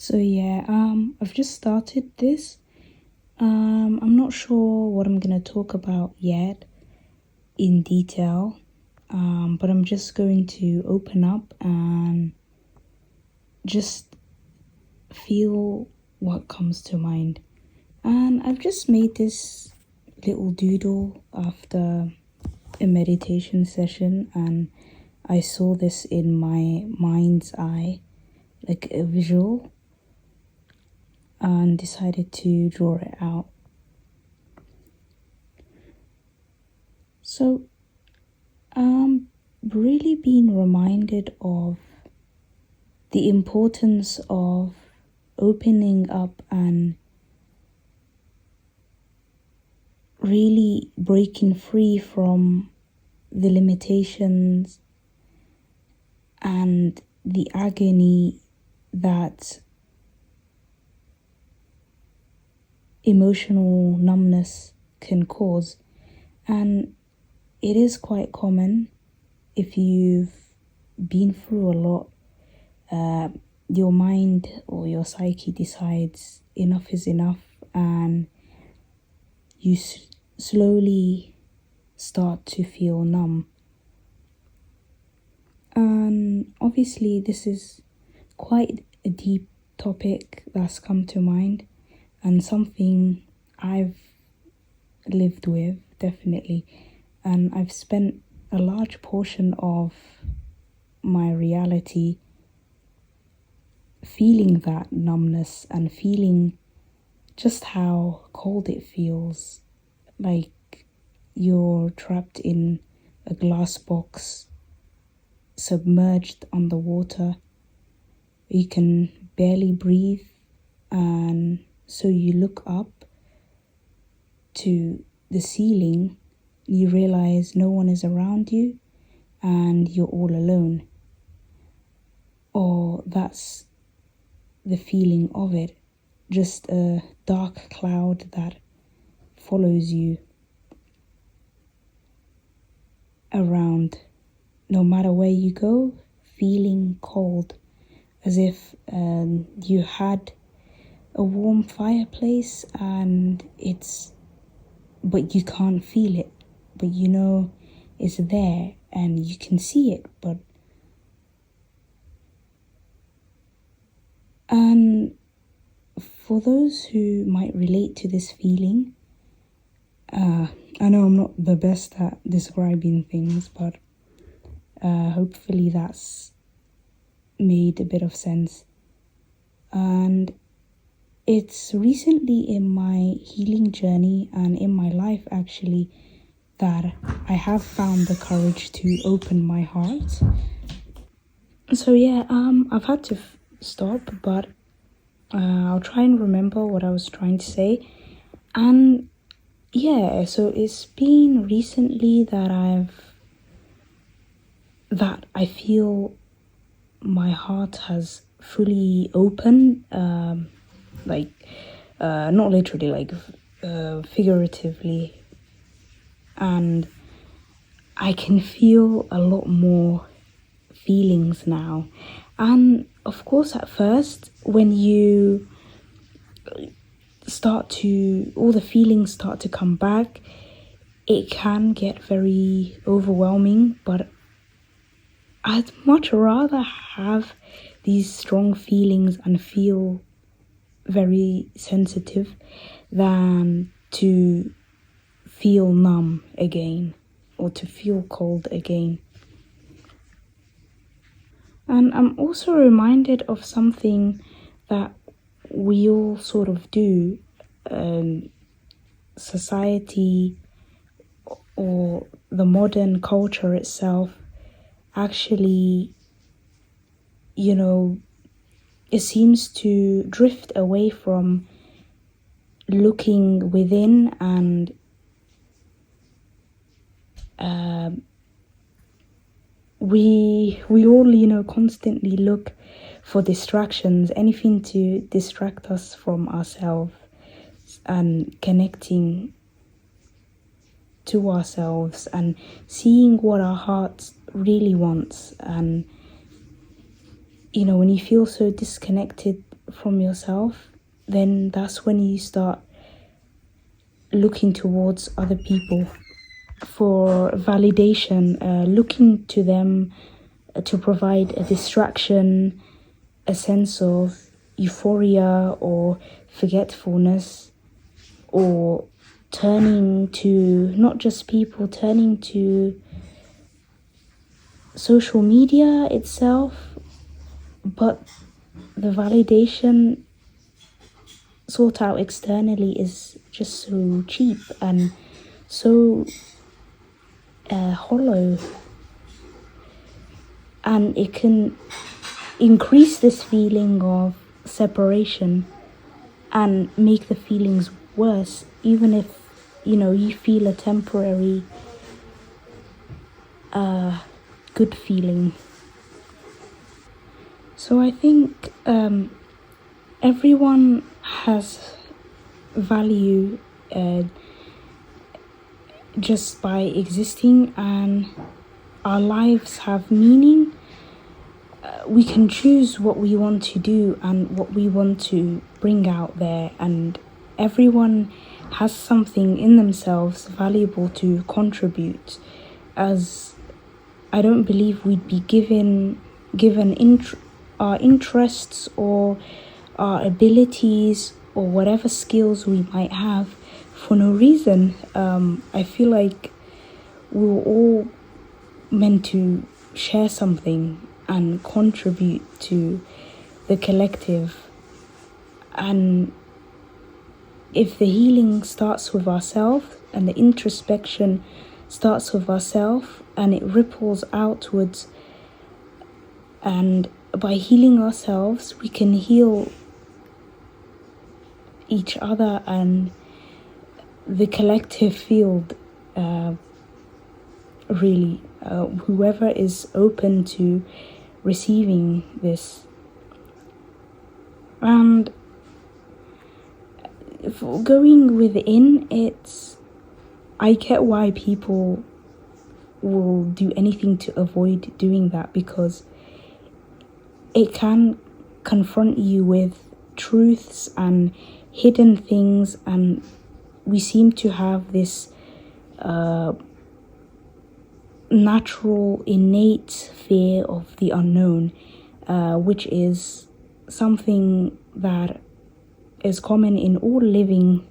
So yeah, I've just started this. I'm not sure what I'm gonna talk about yet in detail. But I'm just going to open up and just feel what comes to mind. And I've just made this little doodle after a meditation session, and I saw this in my mind's eye, like a visual, and decided to draw it out. So, really being reminded of the importance of opening up and really breaking free from the limitations and the agony that emotional numbness can cause. And it is quite common if you've been through a lot. Your mind or your psyche decides enough is enough, and you slowly start to feel numb. And obviously, this is quite a deep topic that's come to mind, and something I've lived with, definitely. And I've spent a large portion of my reality feeling that numbness and feeling just how cold it feels, like you're trapped in a glass box, submerged underwater. You can barely breathe, and so you look up to the ceiling. You realize no one is around you and you're all alone. Or that's the feeling of it, just a dark cloud that follows you around. No matter where you go, feeling cold, as if you had a warm fireplace but you can't feel it, but you know it's there and you can see it, and for those who might relate to this feeling, I know I'm not the best at describing things, but hopefully that's made a bit of sense. And it's recently in my healing journey and in my life actually that I have found the courage to open my heart. So yeah, I've had to stop, but I'll try and remember what I was trying to say. And yeah, so it's been recently that I feel my heart has fully opened, not literally, figuratively, and I can feel a lot more feelings now. And of course, at first, when you all the feelings start to come back, it can get very overwhelming, but I'd much rather have these strong feelings and feel very sensitive than to feel numb again or to feel cold again. And I'm also reminded of something that we all sort of do. Society or the modern culture itself actually, it seems to drift away from looking within and we all constantly look for distractions, anything to distract us from ourselves and connecting to ourselves and seeing what our heart really wants. And when you feel so disconnected from yourself, then that's when you start looking towards other people for validation, looking to them to provide a distraction, a sense of euphoria or forgetfulness, or turning to not just people, turning to social media itself, but the validation sought out externally is just so cheap and so hollow, and it can increase this feeling of separation and make the feelings worse, even if you feel a temporary good feeling. So I think everyone has value just by existing, and our lives have meaning. We can choose what we want to do and what we want to bring out there, and everyone has something in themselves valuable to contribute, as I don't believe we'd be given our interests or our abilities or whatever skills we might have for no reason. I feel like we were all meant to share something and contribute to the collective. And if the healing starts with ourselves and the introspection starts with ourselves and it ripples outwards, and by healing ourselves we can heal each other and the collective field, really, whoever is open to receiving this. And for going within, I get why people will do anything to avoid doing that, because it can confront you with truths and hidden things, and we seem to have this natural, innate fear of the unknown, which is something that is common in all living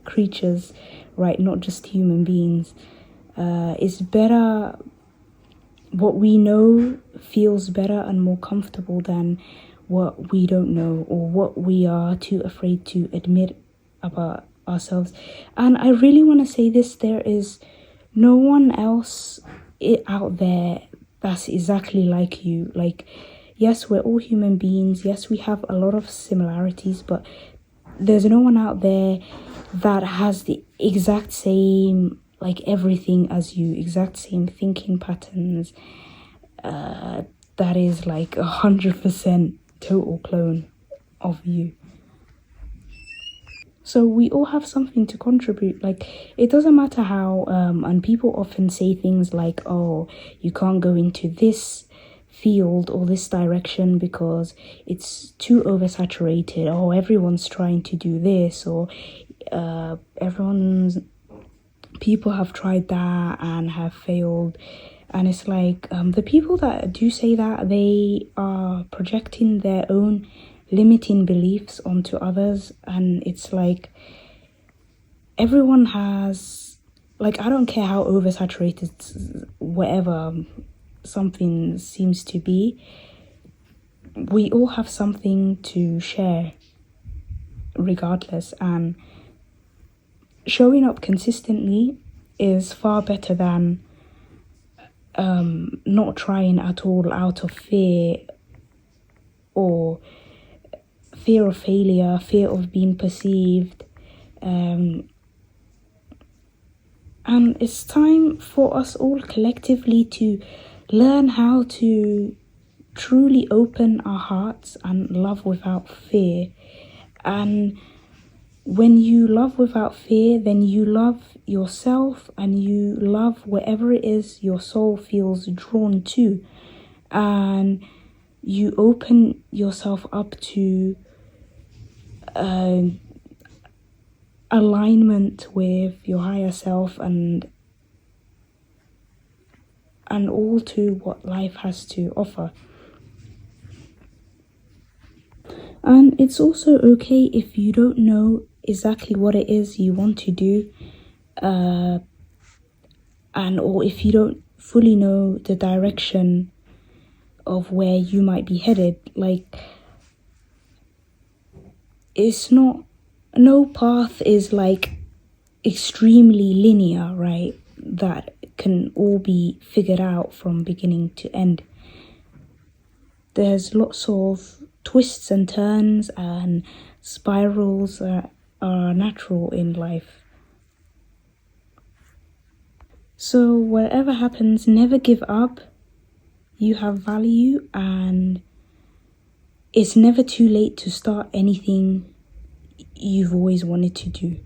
creatures, right? Not just human beings. It's better, what we know feels better and more comfortable than what we don't know or what we are too afraid to admit about ourselves. And I really want to say this: there is no one else out there that's exactly like you. Like, yes, we're all human beings, yes, we have a lot of similarities, but there's no one out there that has the exact same, like, everything as you, exact same thinking patterns, that is like 100% total clone of you. So we all have something to contribute. Like, it doesn't matter how, and people often say things like, oh, you can't go into this field or this direction because it's too oversaturated, or everyone's trying to do this, or people have tried that and have failed. And it's like, the people that do say that, they are projecting their own limiting beliefs onto others. And it's like, everyone has, like, I don't care how oversaturated whatever something seems to be, we all have something to share regardless, and showing up consistently is far better than not trying at all out of fear, or fear of failure, fear of being perceived. And it's time for us all collectively to learn how to truly open our hearts and love without fear. And when you love without fear, then you love yourself and you love whatever it is your soul feels drawn to. And you open yourself up to alignment with your higher self and all to what life has to offer. And it's also okay if you don't know exactly what it is you want to do, or if you don't fully know the direction of where you might be headed. Like, it's not, no path is like extremely linear, right? That can all be figured out from beginning to end. There's lots of twists and turns, and spirals are natural in life. So whatever happens, never give up. You have value, and it's never too late to start anything you've always wanted to do.